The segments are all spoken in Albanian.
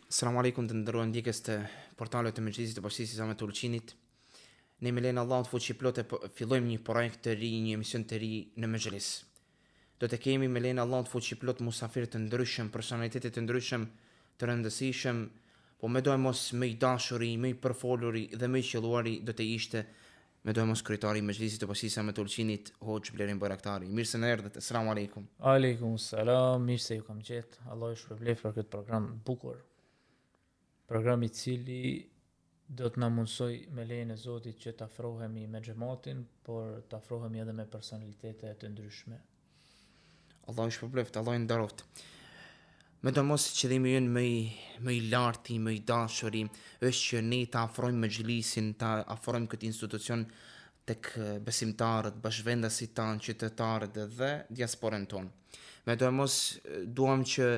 Selamu alaikum të ndëruar ndjekës të portalet të Mejlisit të Bashkisë Islame të Ulqinit. Ne me lejnë Allahut fuqi plotë fillojmë një projekt të ri, një emision të ri në Mejlis. Do të kemi me lejnë Allahut fuqi plot musafirë të ndryshëm, personalitete të ndryshëm, të rëndësishëm, po me dojë mos më i dashuri, më i përfoluri dhe më i qelluari do të ishte me dojë mos kryetari i Mejlisit të Bashkisë Islame të Ulqinit, Hoxh Blerim Bayraktari. Mirë se na erdhët. Selamu alaikum. Aleikum salam, mirë se ju kam gjetë. Allah ju shpërblet për këtë program bukur. Program i cili do të na mundsoj me lejen e Zotit që të afrohemi me xhamatin, por të afrohemi edhe me personalitete të ndryshme. Allah ju shpërblet, Allah ju nderoft. Me do mos qëllimi ynë më i larti, më i dashuri, është që ne ta afrojmë Mejlisin, ta afrojmë këtë institucion tek besimtarët, bashkëvendasit tanë, qytetarët dhe diasporën tonë. Me do mos duam që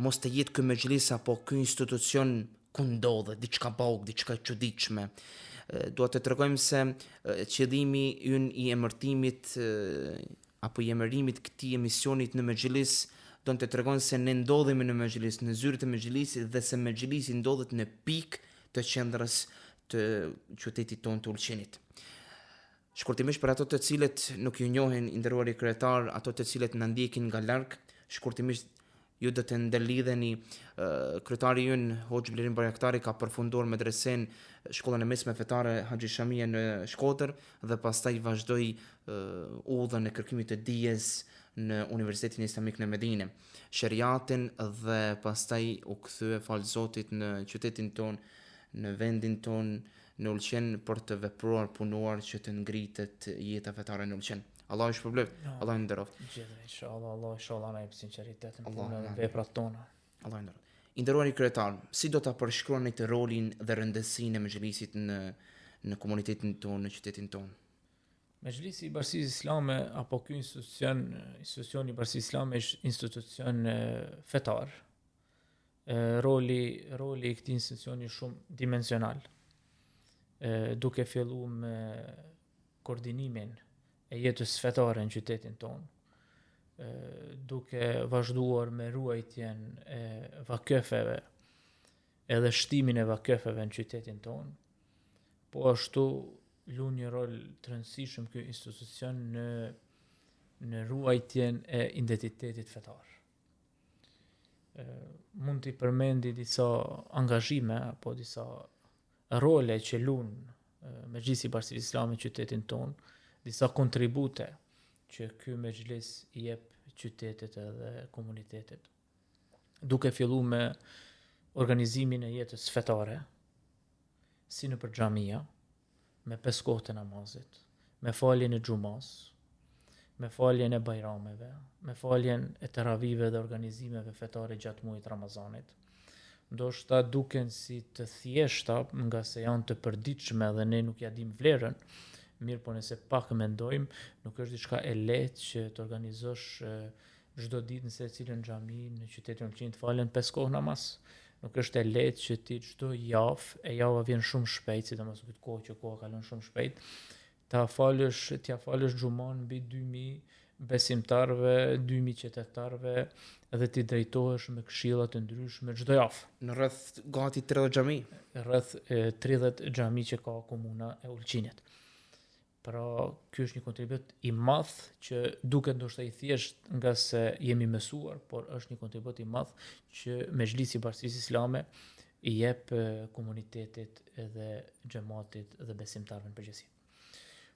mos të jetë ky Mejlis apo ky institucion ku ndodhet diçka bog, diçka e çuditshme. Dua të tregojmë se qëllimi ynë i emërtimit apo i emërimit këtij emisionit në Mejlis do të tregon se ne ndodhemi në Mejlis, në zyrët e Mejlisit dhe se Mejlisi ndodhet në pikë të qendrës të qytetit tonë të Ulqinit. Shkurtimisht për ato të cilët nuk ju njohin, i nderuari kryetar, ato të cilët na ndjekin nga larg, shkurtimisht ju do të ndërlidheni. Kryetari ynë Hoxh Blerim Bayraktari ka përfunduar medresen shkollën e mesme fetare Haxhi Shamia në Shkodër dhe pastaj vazhdoi udhën e kërkimit të dijes në Universitetin Islamik në Medinë, sheriatin dhe pastaj u kthye fal Zotit në qytetin ton, në vendin ton, në Ulqin për të vepruar, punuar që të ngritet jeta fetare në Ulqin. Allah ju shpërblet, Allah ju nderoft. Gjithë inshallah na jep sinqeritetin punë në veprat tona. Allah ju nderoft. I nderuari kryetar, si do ta përshkruani të rolin dhe rëndësinë e Mejlisit në komunitetin tonë, në qytetin tonë? Mejlisi i Bashkisë Islame apo ky institucion i Bashkisë Islame është institucion fetar. Roli i këtij institucioni është shumë dimensional. Duke filluar me koordinimin e jetës fetare në qytetin tonë, duke vazhduar me ruajtjen e vakëfeve edhe shtimin e vakëfeve në qytetin tonë, po ashtu luan një rol të rëndësishëm ky institucion në ruajtjen e identitetit fetar. Mund t'i përmendi disa angazhime apo disa role që luan Mejlisi i Bashkisë Islame në qytetin tonë, disa kontribute që ky Mejlis i jep qytetet edhe komunitetet. Duke filluar me organizimin e jetës fetare, si nëpër xhamia, me 5 kohë të namazit, me faljen e xumas, me faljen e bajrameve, me faljen e teravive dhe organizimeve fetare gjatë muajit Ramazanit. Ndoshta duken si të thjeshta nga se janë të përditshme dhe ne nuk ja dim vlerën, mirë po nëse pak mendojmë, nuk është diçka e lehtë që të organizosh çdo ditë në secilën xhami në qytetin e Ulqinit falen 5 kohë namaz. Nuk është e lehtë që ti çdo javë, e java vjen shumë shpejt, sidomos këtë kohë që koha kalon shumë shpejt, t'ia falësh xhuman mbi 2000 besimtarve, 2000 qytetarëve dhe ti drejtohesh me këshilla të ndryshme çdo javë. Në rreth gati 30 xhami, rreth 30 xhami që ka komuna e Ulqinit. Pra, ky është një kontribut i madh që duket ndoshta i thjesht nga se jemi mësuar, por është një kontribut i madh që Mejlisi i Bashkisë Islame i jep komunitetit edhe xhamatit dhe besimtarëve në përgjithësi.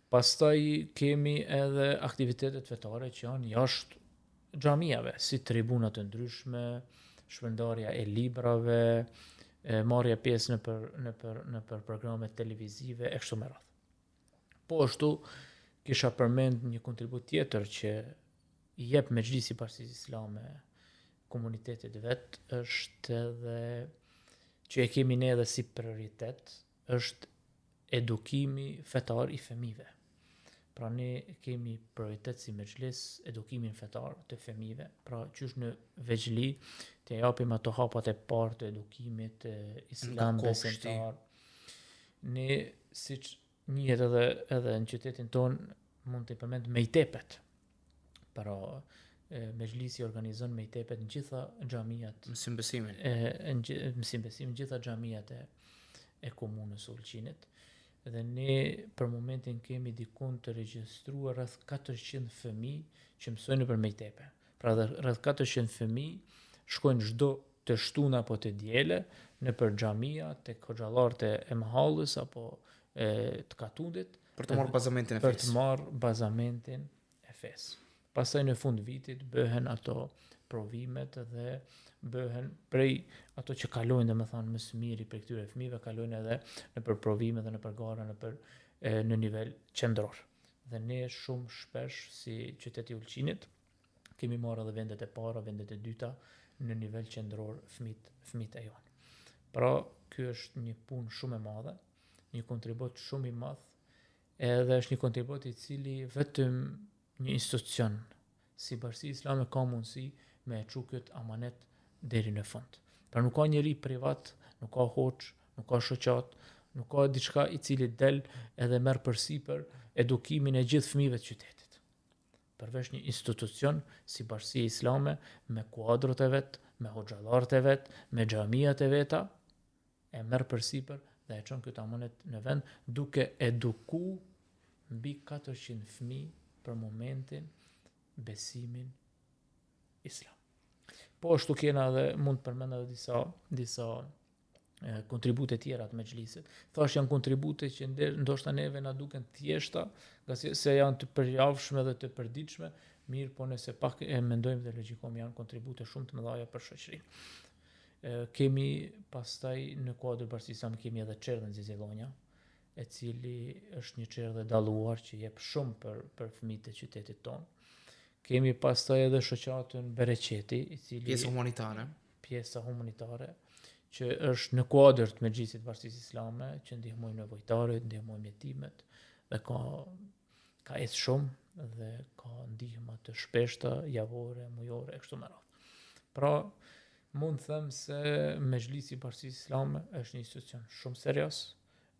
Pastaj kemi edhe aktivitetet fetare që janë jashtë xhamiave, si tribuna të ndryshme, shpërndarja e librave, marrja pjesë në programe televizive e kështu me radhë. Po ashtu kisha përmend një kontribut tjetër që i jep Mejlisi i Bashkisë Islame komunitetit vet, është edhe që e kemi ne edhe si prioritet, është edukimi fetar i fëmijëve. Pra ne kemi prioritet si Mejlis edukimin fetar të fëmijëve, pra qysh në veçli të japim ato hapat e parë të edukimit islam besimtar. Ne siç njihet edhe në qytetin ton mund të përmend mejtepet. Pra Mexhlisi organizon me i tepet në gjitha xhamijat Mësim besimin. mësim besim në gjitha xhamijat e komunës së Ulqinit. Dhe ne për momentin kemi dikun të regjistruar rreth 400 fëmijë që mësojnë për me i tepe. Pra dhe rreth 400 fëmijë shkojnë çdo të shtuna apo të diele në për xhamia tek hoxhallarët e mahallës apo të Katundit Për të marrë bazamentin e për të fesë. marrë bazamentin e fesë. Pastaj në fund vitit bëhen ato provimet dhe bëhen prej ato që kalojnë domethënë më së miri për këtyre fëmijëve kalojnë edhe në për provime dhe në për gara në nivel qendror. Dhe ne shumë shpesh si qyteti i Ulqinit kemi marrë edhe vendet e para, vendet e dyta në nivel qendror fëmijët e jonë. Pra, ky është një punë shumë e madhe, një kontribut shumë i madh, edhe është një kontribut i cili vetëm një institucion si Bashkia Islame ka mundësi me e çu këtë amanet deri në fund. Pra nuk ka njeri privat, nuk ka hoç, nuk ka shoqat, nuk ka diçka i cili del edhe merr përsipër edukimin e gjithë fëmijëve të qytetit. Përveç një institucion si Bashkia Islame me kuadrot e vet, me hoxhallarët e vet, me xhamijat e veta, e merr përsipër dhe e çon këtë amanet në vend duke eduku mbi 400 fëmijë për momentin besimin islam. Po ashtu kena dhe mund të përmend edhe disa kontribute tjera të mexhlisit. Thash janë kontribute që ndoshta neve na duken thjeshta, se janë të përjavshme dhe të përditshme, mirë po nëse pak e mendojmë dhe logjikojmë janë kontribute shumë të mëdha për shoqërinë. Kemi pastaj në kuadër Bashkisë Islame kemi edhe çerdhen Zezellonja, e cili është një çerdhe dalluar që jep shumë për fëmijët e qytetit tonë. Kemi pastaj edhe shoqatën Bereqeti, i cili pjesa humanitare që është në kuadër të Mexhlisit të Bashkisë Islame, që ndihmojnë nevojtarët, ndihmojnë jetimet dhe ka ecë shumë dhe ka ndihma të shpeshta, javore, mujore e kështu me radhë. Pra, mund të them se Mexhlisi i Bashkisë Islame është një institucion shumë serioz,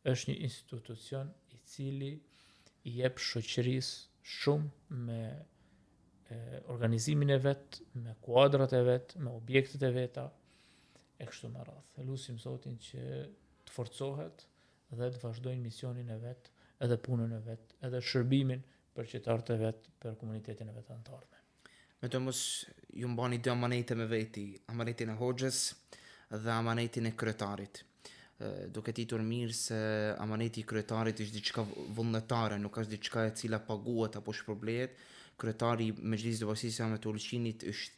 është një institucion i cili i jep shoqërisë shumë me organizimin e vet, me kuadrat e vet, me objektet e veta e kështu me radhë. Lutim Zotin që të forcohet dhe të vazhdojnë misionin e vet, edhe punën e vet, edhe shërbimin për qytetarët e vet, për komunitetin e vet anëtar. Me të mos ju mbani dy amanete me veti, amanetin e hoxhës dhe amanetin e kryetarit. Duke ditur mirë se amaneti i kryetarit është diçka vullnetare, nuk është diçka e cila paguhet apo shpërblehet. Kryetari i Mexhlisit të Bashkisë Islame të Ulqinit është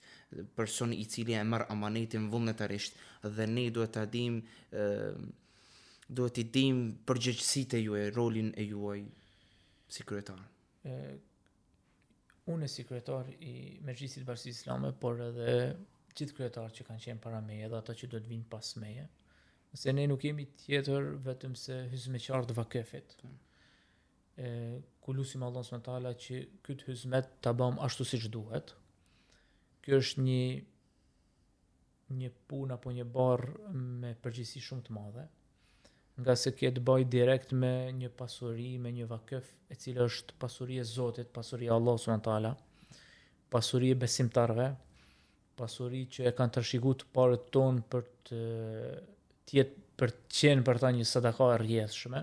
person i cili e merr amanetin vullnetarisht dhe ne duhet t'i dim përgjegjësitë e juaj, rolin e juaj si kryetar. Unë si kryetar i Mexhlisit të Bashkisë Islame, por edhe gjithë kryetarët që kanë qenë para meje dhe ata që do të vinë pas meje, se ne nuk jemi tjetër vetëm se hizmeqarë të vakefit. Ku lutim Allah s.w.t. që këtë hizmet ta bëm ashtu siç duhet. Kjo është një punë apo një barë me përgjegjësi shumë të madhe, nga se ke të bëj direkt me një pasuri, me një vakef, e cila është pasuri e Zotit, pasuri e Allah s.w.t. pasuri e besimtarve, pasuri që e kanë trashëguar të parët tonë për të qenë për ta një sadaka e rrjedhshme,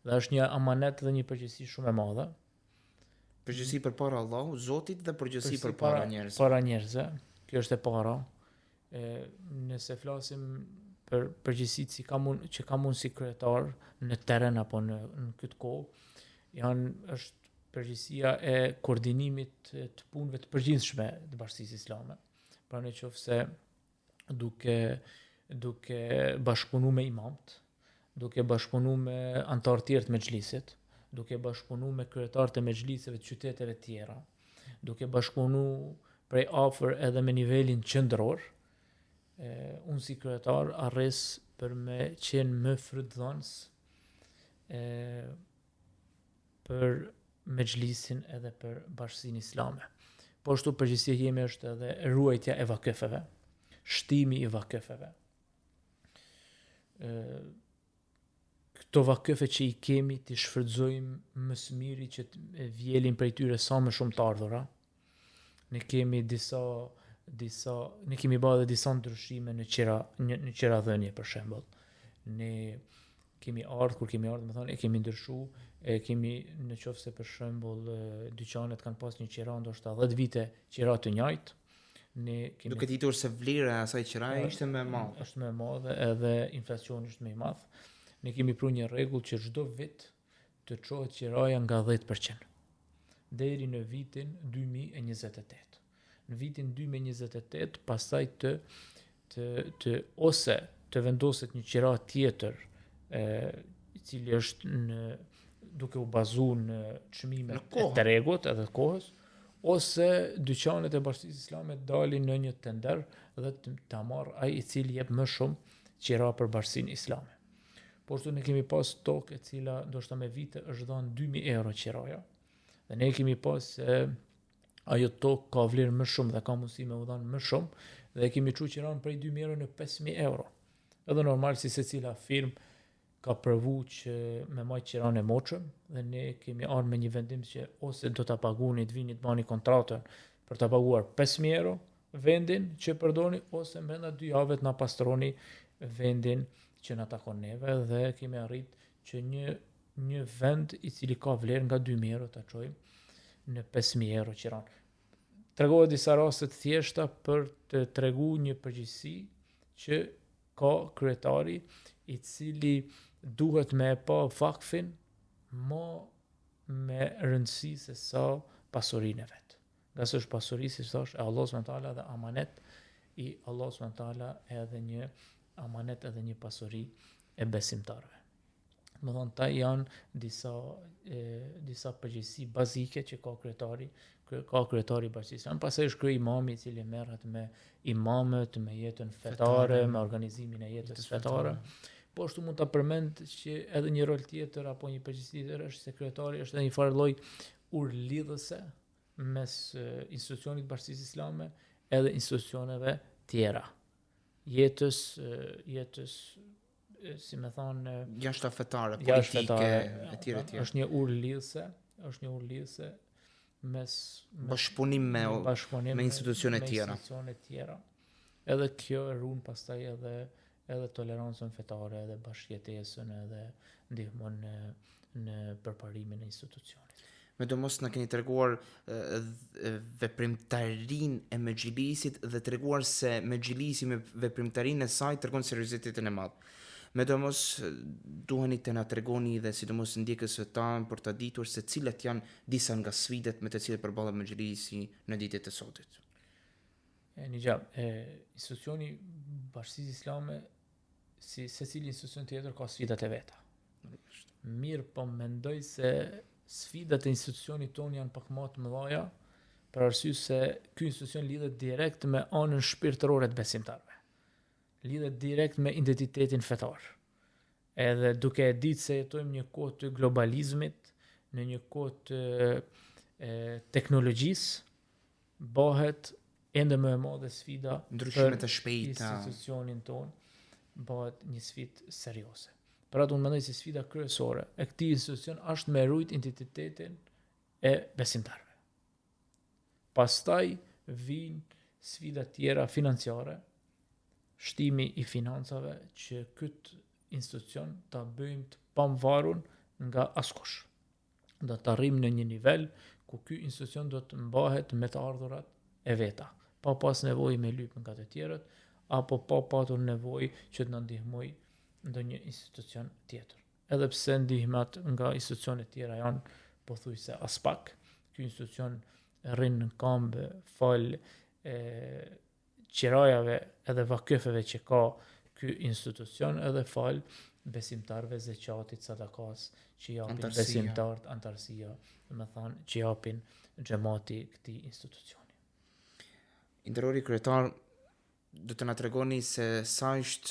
dhe është një amanet dhe një përgjegjësi shumë e madhe. Përgjegjësi përpara Allahut, Zotit dhe përgjegjësi përpara njerëzve. Para njerëzve, kjo është e para. Nëse flasim për përgjegjësitë që kam unë si kryetar në terren apo në këtë kohë, është përgjegjësia e koordinimit të punëve të përgjithshme të Bashkisë Islame. Pra në qoftë se duke bashkëpunu me imamët, duke bashkëpunu me anëtarë tjerë të Mexhlisit, duke bashkëpunu me kryetarët e Mexhliseve të qyteteve tjera, duke bashkëpunu prej afër edhe me nivelin qendror, unë si kryetar arris për me qenë më frutdhënës për Mexhlisin edhe për Bashkinë Islame. Po ashtu përgjegjësia jeme është edhe ruajtja e vakefeve, shtimi i vakefeve. Këto vakefe që i kemi t'i shfrytëzojmë më së miri që të vjelin prej tyre sa më shumë të ardhura, Ne kemi ne kemi bërë edhe disa ndryshime në qira dhënie për shembull. Ne kemi ardhur, kur kemi ardhur, më thonë, e kemi ndryshu, e kemi në qoftë se për shembull dyqanet kanë pas një qira ndoshta 10 vite qira të njëjtë. Ne kemi Duke ditur se vlera e asaj qiraje ishte më e madhe. Është më e madhe edhe inflacioni është më i madh. Ne kemi pru një rregull që çdo vit të çohet qiraja nga 10% deri në vitin 2028. Në vitin 2028 pastaj të ose të vendoset një qira tjetër i cili është duke u bazuar në çmimet e tregut edhe kohës, ose dyqanet e Bashkisë Islame dalin në një tender dhe ta marr ai i cili jep më shumë qira për Bashkinë Islame. Por këtu ne kemi pas tokë e cila ndoshta me vite është dhënë 2000 euro qiraja. Dhe ne kemi pas ajo tokë ka vlerë më shumë dhe ka mundësi me u dhënë më shumë dhe kemi çu qiran prej 2000 euro në 5000 euro. Edhe normal si secila firmë ka provu që me majtë qiran e moçëm dhe ne kemi ardhur me një vendim që ose do ta paguani të vini të bani kontratën për ta paguar 5000 euro vendin që përdorni, ose brenda 2 javëve na pastroni vendin që na takon neve, dhe kemi arrit që një vend i cili ka vlerë nga 2000 euro ta çojmë në 5000 euro qiran. Tregohet disa raste të thjeshta për të treguar një përgjegjësi që ka kryetari i cili duhet me pa vakfin më me rëndësi se sa pasurinë e vet. Nga se është pasuri, si thash, e Allah s.w.t. dhe amanet i Allah s.w.t. edhe një amanet edhe një pasuri e besimtarëve. Më thonë, ta janë disa përgjegjësi bazike që ka kryetari i Bashkisë Islame. Pastaj është imami i cili merret me imamët, me jetën fetare, me organizimin e jetës fetare. Po ashtu mund ta përmend që edhe një rol tjetër apo një përgjegjësi tjetër është se kryetari është edhe një farë lloj urlidhëse mes institucionit Bashkisë Islame edhe institucioneve tjera. Jetës si më thonë jashtëfetare, politike e tjera. Është një urlidhëse mes bashkëpunim me institucione tjera. Edhe kjo e ruan pastaj edhe tolerancën fetare, edhe bashkëjetesën, edhe ndihmon në përparimin e institucionit. Medomos na keni treguar veprimtarinë e Mexhilisit dhe treguar se Mexhilisi me veprimtarinë e saj tregon seriozitetin e madh. Medomos duheni të na tregoni dhe sidomos ndjekësve tanë për ta ditur se cilat janë disa nga sfidat me të cilat përballet Mexhilisi në ditët e sotme. Institucioni Bashkisë Islame, si secili institucion tjetër, ka sfidat e veta. Mirë, po mendoj se sfidat e institucionit tonë janë pak më të mëdha, për arsye se ky institucion lidhet direkt me anën shpirtërore të besimtarëve. Lidhet direkt me identitetin fetar. Edhe duke e ditë se jetojmë një kohë të globalizmit, në një kohë të teknologjisë, bëhet ende më e madhe sfida ndryshimet e shpejta. Institucionin tonë bëhet një sfidë serioze. Pra unë mendoj se sfida kryesore e këtij institucion është me rujt identitetin e besimtarëve. Pastaj vijnë sfida tjera financiare, shtimi i financave, që këtë institucion ta bëjmë të pamvarur nga askush. Do të arrijmë në një nivel ku ky institucion do të mbahet me të ardhurat e veta, pa pas nevojë me lyp nga të tjerët, apo pa patur nevojë që të na ndihmojë ndonjë institucion tjetër. Edhe pse ndihmat nga institucione tjera janë pothuajse as pak, ky institucion rrin në këmbë fal qirajave edhe vakëfeve që ka ky institucion, edhe fal besimtarëve zeqatit, sadakas që japin besimtarët, antarësia, do të thonë që japin xhamati këtij institucioni. Nderori kryetar, do të na tregoni se sa është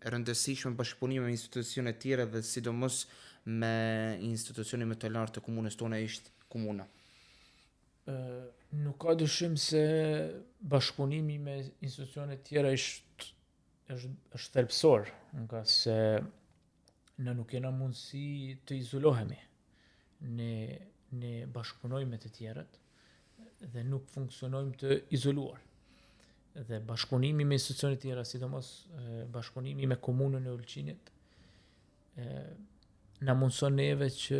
e rëndësishme bashkëpunimi me institucione tjera dhe sidomos me institucionin më të lartë të komunës tonë është komuna. Nuk ka dyshim se bashkëpunimi me institucione tjera është thelbësor, nga se ne nuk kena mundësi të izolohemi. Ne bashkëpunojmë me të tjerët dhe nuk funksionojmë të izoluar. Dhe bashkëpunimi me institucione tjera, sidomos bashkëpunimi me komunën e Ulqinit, na mundson neve që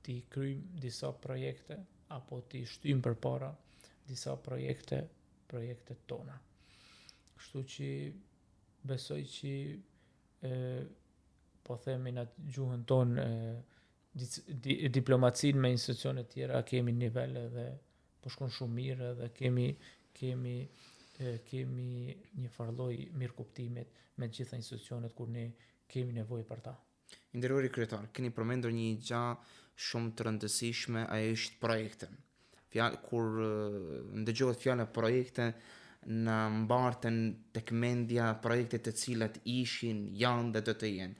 t'i kryjmë disa projekte apo t'i shtyjmë përpara disa projekte tona. Kështu që besoj që po themi në gjuhën tonë diplomacin me institucione tjera kemi nivel dhe po shkon shumë mirë dhe kemi një farlloj mirë kuptimit me gjitha institucionet kur ne kemi nevojë për ta. Nderuari kryetar, keni përmendur një gjë shumë të rëndësishme, ajo është projekte. Kur ndëgjohet fjala projekte, në mbarten tek mendja projekte të cilat ishin, janë dhe do të jenë.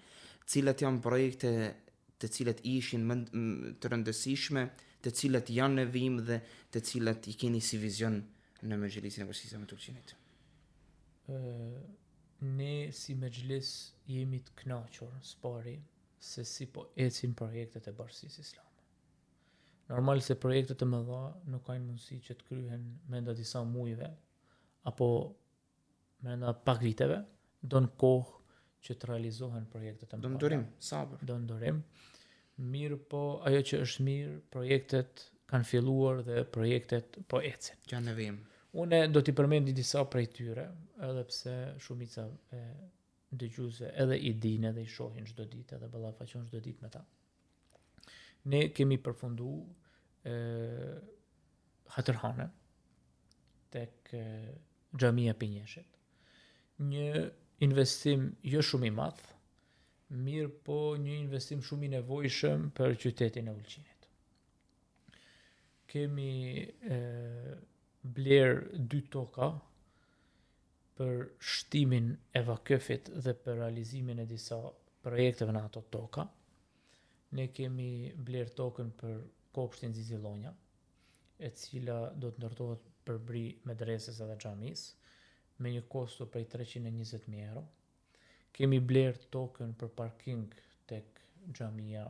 Cilat janë projekte të cilat ishin të rëndësishme, të cilat janë në vim dhe të cilat i keni si vizion në Mexhelisin e Bashkisë së Ulqinit? Ne si Mexhelis jemi të kënaqur spari se si po ecin projektet e Bashkisë Islame. Normal se projektet e mëdha nuk kanë mundësi që të kryhen brenda disa muajve apo brenda pak viteve, don kohë që të realizohen projektet e mëdha. Don durim, sabër. Don durim. Mirë po, ajo që është mirë, projektet kanë filluar dhe projektet po ecin. Janë në vim. Unë do t'i përmendi disa prej tyre, edhe pse shumica e dëgjuesve edhe i dinë edhe i shohin çdo ditë edhe ballafaqojnë çdo ditë me ta. Ne kemi përfundu Hatërhane tek xhamia Pinjeshit. Një investim jo shumë i madh, mirë po një investim shumë i nevojshëm për qytetin e Ulqinit. Kemi bler 2 toka për shtimin e vakëfit dhe për realizimin e disa projekteve në ato toka. Ne kemi bler tokën për kopshtin Zizillonja, e cila do të ndërtohet përbri medreses edhe xhamis, me një kosto prej 320.000 euro. Kemi bler tokën për parking tek xhamia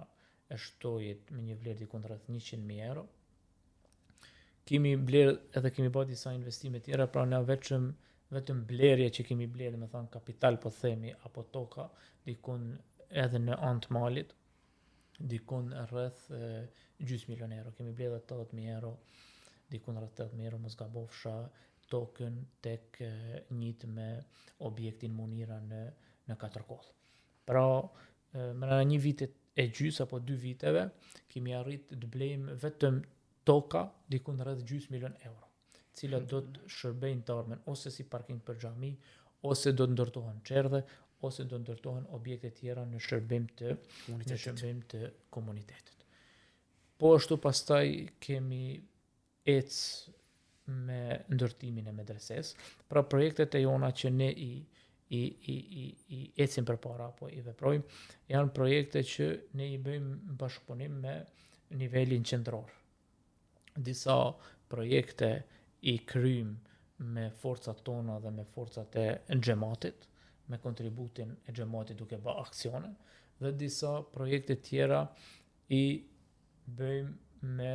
e Shtojit me një vlerë diku rreth 100.000 euro. Kemi bler edhe kemi bërë disa investime tjera, pra na vetëm blerje që kemi bler, me thënë kapital po themi, apo toka, dikun edhe në anë të malit, dikun rreth 500.000 euro. Kemi bler 80.000 euro, dikun rreth 80.000 euro, mos gabofsha, tokën tek njët me objektin Munira në 4 kollë. Pra, në një vitet e gjys apo 2 viteve, kemi arrit të blejmë vetëm toka dikun rreth 500.000 euro, cilat do të shërbejnë të armen ose si parking për xhami, ose do të ndërtohen çerdhe, ose do të ndërtohen objekte tjera në shërbim të komunitetit. Po ashtu pastaj kemi me ndërtimin e medreses, pra projektet e jona që ne i ecim përpara apo i veprojmë, janë projekte që ne i bëjmë bashkëpunim me nivelin qendror. Disa projekte i kryjmë me forcat tona dhe me forcat e xhamatit, me kontributin e xhamatit duke bërë aksione, dhe disa projekte tjera i bëjmë me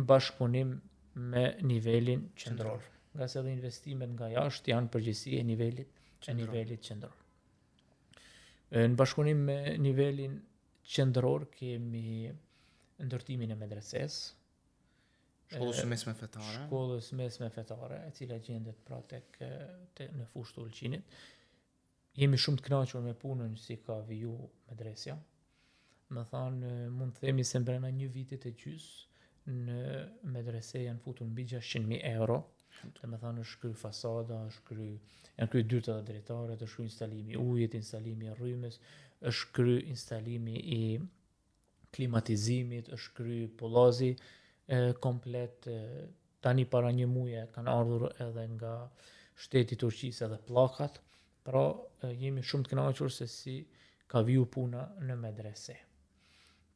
bashkëpunim me nivelin qendror. Nga se edhe investimet nga jashtë janë përgjithësi e nivelit qendror. Në bashkëpunim me nivelin qendror kemi ndërtimin e medreses, Shkollës mesme fetare, e cila gjendet pra tek në fushë të Ulqinit. Jemi shumë të kënaqur me punën si ka viju medresja. Më thanë, mund të themi se brenda një vitit e gjys në medrese janë futur mbi 600.000 euro. Dhe më thanë, është kry fasada, janë kry dyrta dhe drejtare, është kry instalimi i ujit, instalimi i rrymës, është kry instalimi i klimatizimit, është kry pollazi komplet. Tani para një muaje kanë ardhur edhe nga shteti Turqisë edhe pllakat, pra jemi shumë të kënaqur se si ka viju puna në medrese.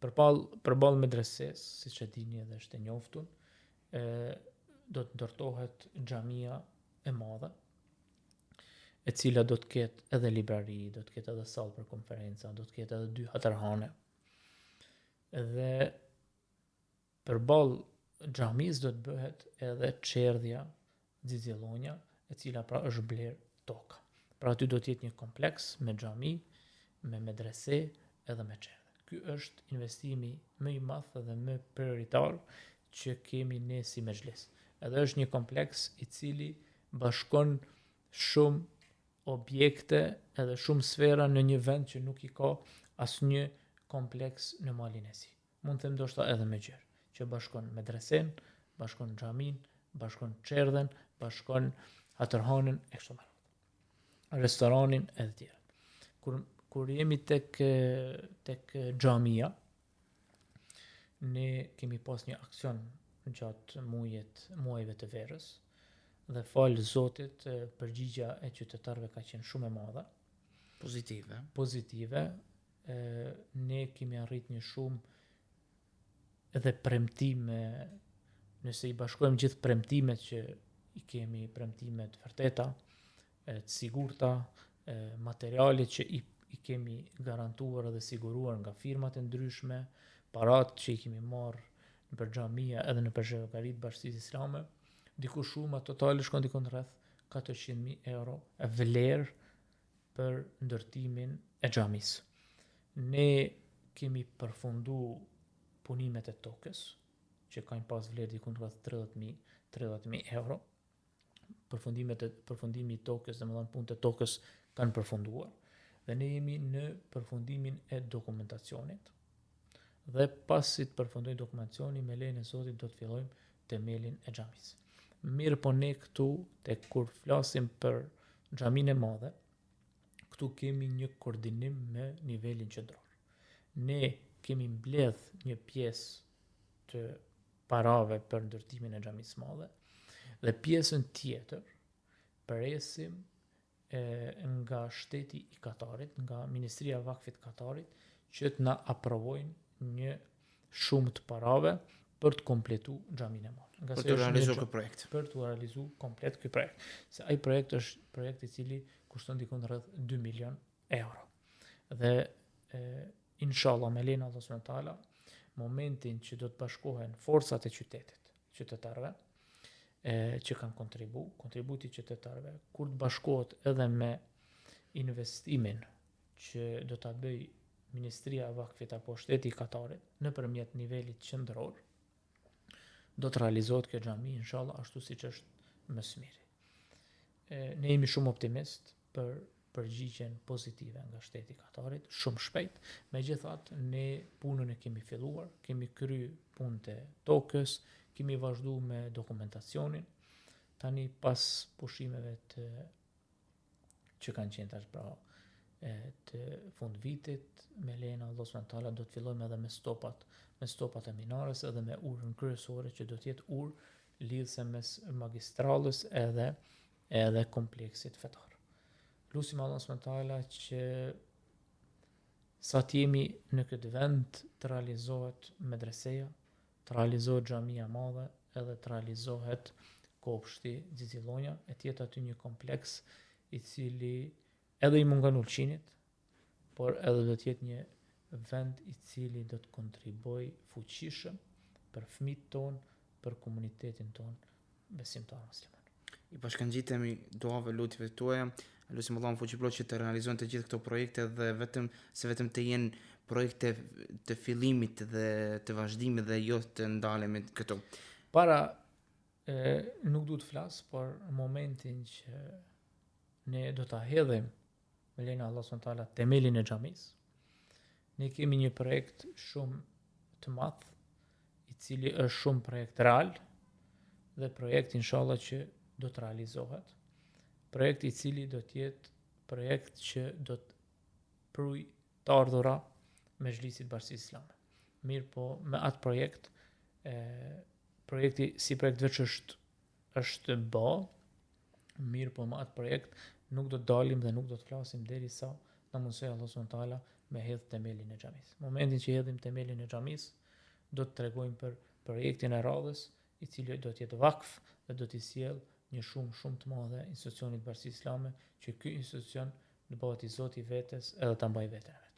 Përballë medreses, siç e dini edhe është e njoftun, do të ndërtohet xhamia e madhe, e cila do të ketë edhe librari, do të ketë edhe sallë për konferenca, do të ketë edhe 2 hatërhane. Dhe përballë xhamis do të bëhet edhe çerdhja xixëllonja, e cila pra është bler toka. Pra aty do të jetë një kompleks me xhami, me medrese edhe me çerdhe. Ky është investimi më i madh dhe më prioritar që kemi ne si mezhlis. Edhe është një kompleks i cili bashkon shumë objekte edhe shumë sfera në një vend që nuk i ka asnjë kompleks në Malin e Zi. Mund të them ndoshta edhe më gjerë, që bashkon medresen, bashkon xhamin, bashkon çerdhen, bashkon hatërhanën e kështu me radhë. Restoranin e të tjerë. Kur jemi tek xhamia, ne kemi pas një aksion gjatë muajve të verës dhe falë Zotit përgjigja e qytetarëve ka qenë shumë e madhe, pozitive. Ne kemi arrit një shumë edhe premtime, nëse i bashkojmë gjithë premtimet që i kemi, premtimet vërteta, të sigurta, materialet që i kemi garantuar dhe siguruar nga firmat e ndryshme, parat që i kemi marrë në për xhamia edhe në për zhevakarit Bashkisë Islame, diku shuma totale shkon dikon rreth 400.000 euro e vlerë për ndërtimin e xhamis. Ne kemi përfundu punimet e tokës, që kanë pas vlerë dikun rreth 30.000 euro. Përfundimi i tokës, domethënë punët e tokës kanë përfunduar dhe ne jemi në përfundimin e dokumentacionit. Dhe pasi të përfundojmë dokumentacionin, me lejen e Zotit do të fillojmë themelin e xhamis. Mirë po ne këtu, tek kur flasim për xhamin e madhe, këtu kemi një koordinim me nivelin qendror. Ne kemi mbledh një pjesë të parave për ndërtimin e xhamisë së madhe dhe pjesën tjetër presim nga shteti i Katarit, nga Ministria e Vakfit Katarit, që të na aprovojnë një shumë të parave për të kompletu xhamin e madh. Për të realizuar ky projekt. Për të realizuar komplet ky projekt. Se ai projekt është projekt i cili kushton dikon rreth 2 milion euro. Dhe inshallah me lejen e Allahut subhanahu teala, momentin që do të bashkohen forcat e qytetarëve, që kanë kontributi qytetarëve, kur të bashkohet edhe me investimin që do ta bëj Ministria e Vakfit apo shteti i Katarit nëpërmjet nivelit qendror, do të realizohet kjo xhami inshallah ashtu siç është më së miri. Ne jemi shumë optimist për përgjigjen pozitive nga shteti i Katarit, shumë shpejt. Megjithatë, ne punën e kemi filluar, kemi kry punët e tokës, kemi vazhduar me dokumentacionin. Tani pas pushimeve që kanë qenë tash pra të fund vitit, me lejen e Allahut subhanahu teala do të fillojmë edhe me stopat e minarës edhe me urën kryesore që do të jetë urë lidhse mes magistralës edhe kompleksit fetar. Lusim Allahun subhanahu teala që sa të jemi në këtë vend të realizohet medreseja, të realizohet xhamia e madhe, edhe të realizohet kopshti xixëllonja, e të jetë aty një kompleks i cili edhe i mungon ulçinit, por edhe do të jetë një vend i cili do të kontriboj fuqishëm për fëmijët tonë, për komunitetin tonë besimtar musliman. I bashkangjitemi duave lutjeve tuaja, lutim Allahun fuqiplot që të realizojnë të gjithë këto projekte dhe vetëm të jenë projekte të fillimit dhe të vazhdimit dhe jo të ndalemi këto. Para nuk du të flas, por në momentin që ne do ta hedhim me lejen e Allahut subhanahu teala themelin e xhamis, ne kemi një projekt shumë të madh, i cili është shumë projekt real dhe projekt inshallah që do të realizohet. Projekt i cili do të jetë projekt që do të pruj të ardhura me zhlisit Bashkisë Islame. Mirë po, me atë projekt, projekti si projekt veç është bë, mirë po me atë projekt nuk do të dalim dhe nuk do të flasim derisa na mundsoj Allahu subhanahu teala me hedh themelin e xhamis. Momentin që hedhim themelin e xhamis, do të tregojmë për projektin e radhës, i cili do të jetë vakf dhe do t'i sjell një shumë të madhe institucionit Bashkisë Islame, që ky institucion do bëhet i Zotit vetes edhe ta mbaj veten e vet.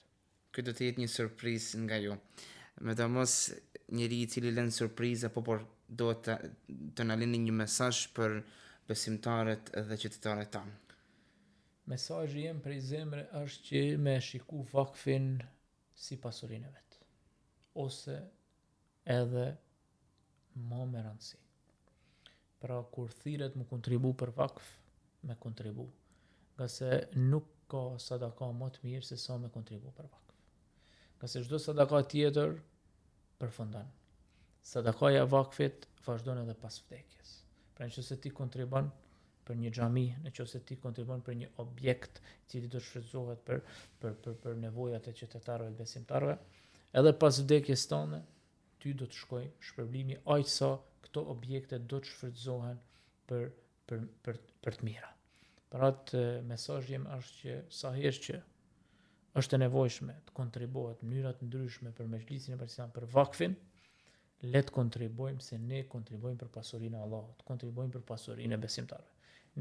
Ky do të jetë një surprizë nga ju. Medomos njeri I cili lën surprizë apo por do të na lëni një mesazh për besimtarët dhe qytetarët tanë. Mesazhi jem prej zemre është që me shiku vakfin si pasurinë e vet. Ose edhe më me rëndësi. Pra kur thirret më kontribu për vakf, me kontribu. Nga se nuk ka sadaka më të mirë se sa me kontribu për vakf. Nga se çdo sadaka tjetër përfundon. Sadakaja vakfit vazhdon edhe pas vdekjes. Pra nëse ti kontribon për një xhami, nëse ti kontribon për një objekt I cili do të shfrytëzohet për nevojat e qytetarëve dhe besimtarëve, edhe pas vdekjes tonë, ty do të shkojë shpërblimi aq sa këto objekte do të shfrytëzohen për të mira. Pra atë mesazhi im është që sa herë që është e nevojshme të kontribohet në mënyra të ndryshme për mezhlisin e Islam, për vakfin, le të kontribojmë se ne kontribojmë për pasurinë e Allahut, kontribojmë për pasurinë e besimtarëve.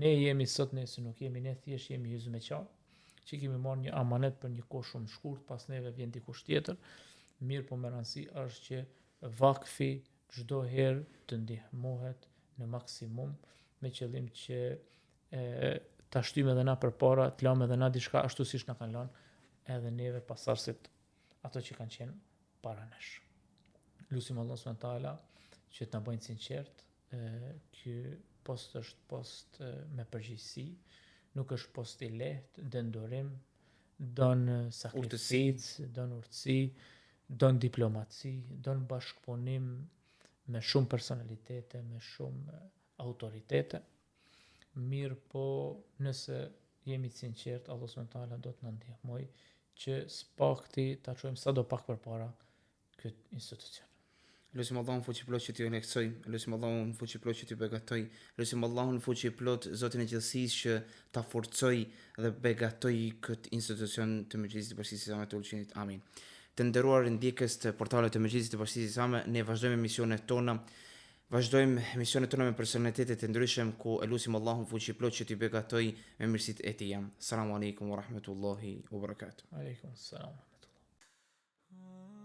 Ne jemi sot, nëse nuk jemi, ne thjesht jemi hyjzëmeqar, që kemi marrë një amanet për një kohë shumë shkurt, pas neve vjen dikush tjetër. Mirë, po me rëndësi është që vakfi çdo herë të ndihmohet në maksimum me qëllim që ta shtymë edhe na përpara, të lëmë edhe na diçka ashtu siç na kanë lënë edhe neve pasardhësit ato që kanë qenë para nesh. Lutim Allah subhanahu wa taala që të na bëjnë sinqert, ky post është post me përgjegjësi, nuk është post I lehtë, dendorim, don sakrificë, don urtësi, don diplomaci, don bashkëpunim me shumë personalitete, me shumë autoritete. Mirë, po nëse jemi të sinqert, Allah subhanahu wa taala do të na ndihmoj që s'pakti ta çojmë sadopak përpara këtë institucion. Lutim Allahun fuqi plot që t'ju lehtësoj, lutim Allahun fuqi plot që t'ju begatoj, lutim Allahun fuqi plot Zotin e gjithësisë që ta forcoj dhe begatoj këtë institucion të Mejlisit të Bashkisë Islame të Ulqinit. Amin. Të nderuar ndjekës të portalet të Mejlisit të Bashkisë Islame, ne vazhdojmë misionet tona. Vazhdojmë misionet tona me personalitete të ndryshëm ku lutim Allahun fuqi plot që t'ju begatoj me mirësitë e Tij. Asalamu alaykum wa rahmatullahi wa barakatuh. Aleikum salam wa rahmatullah.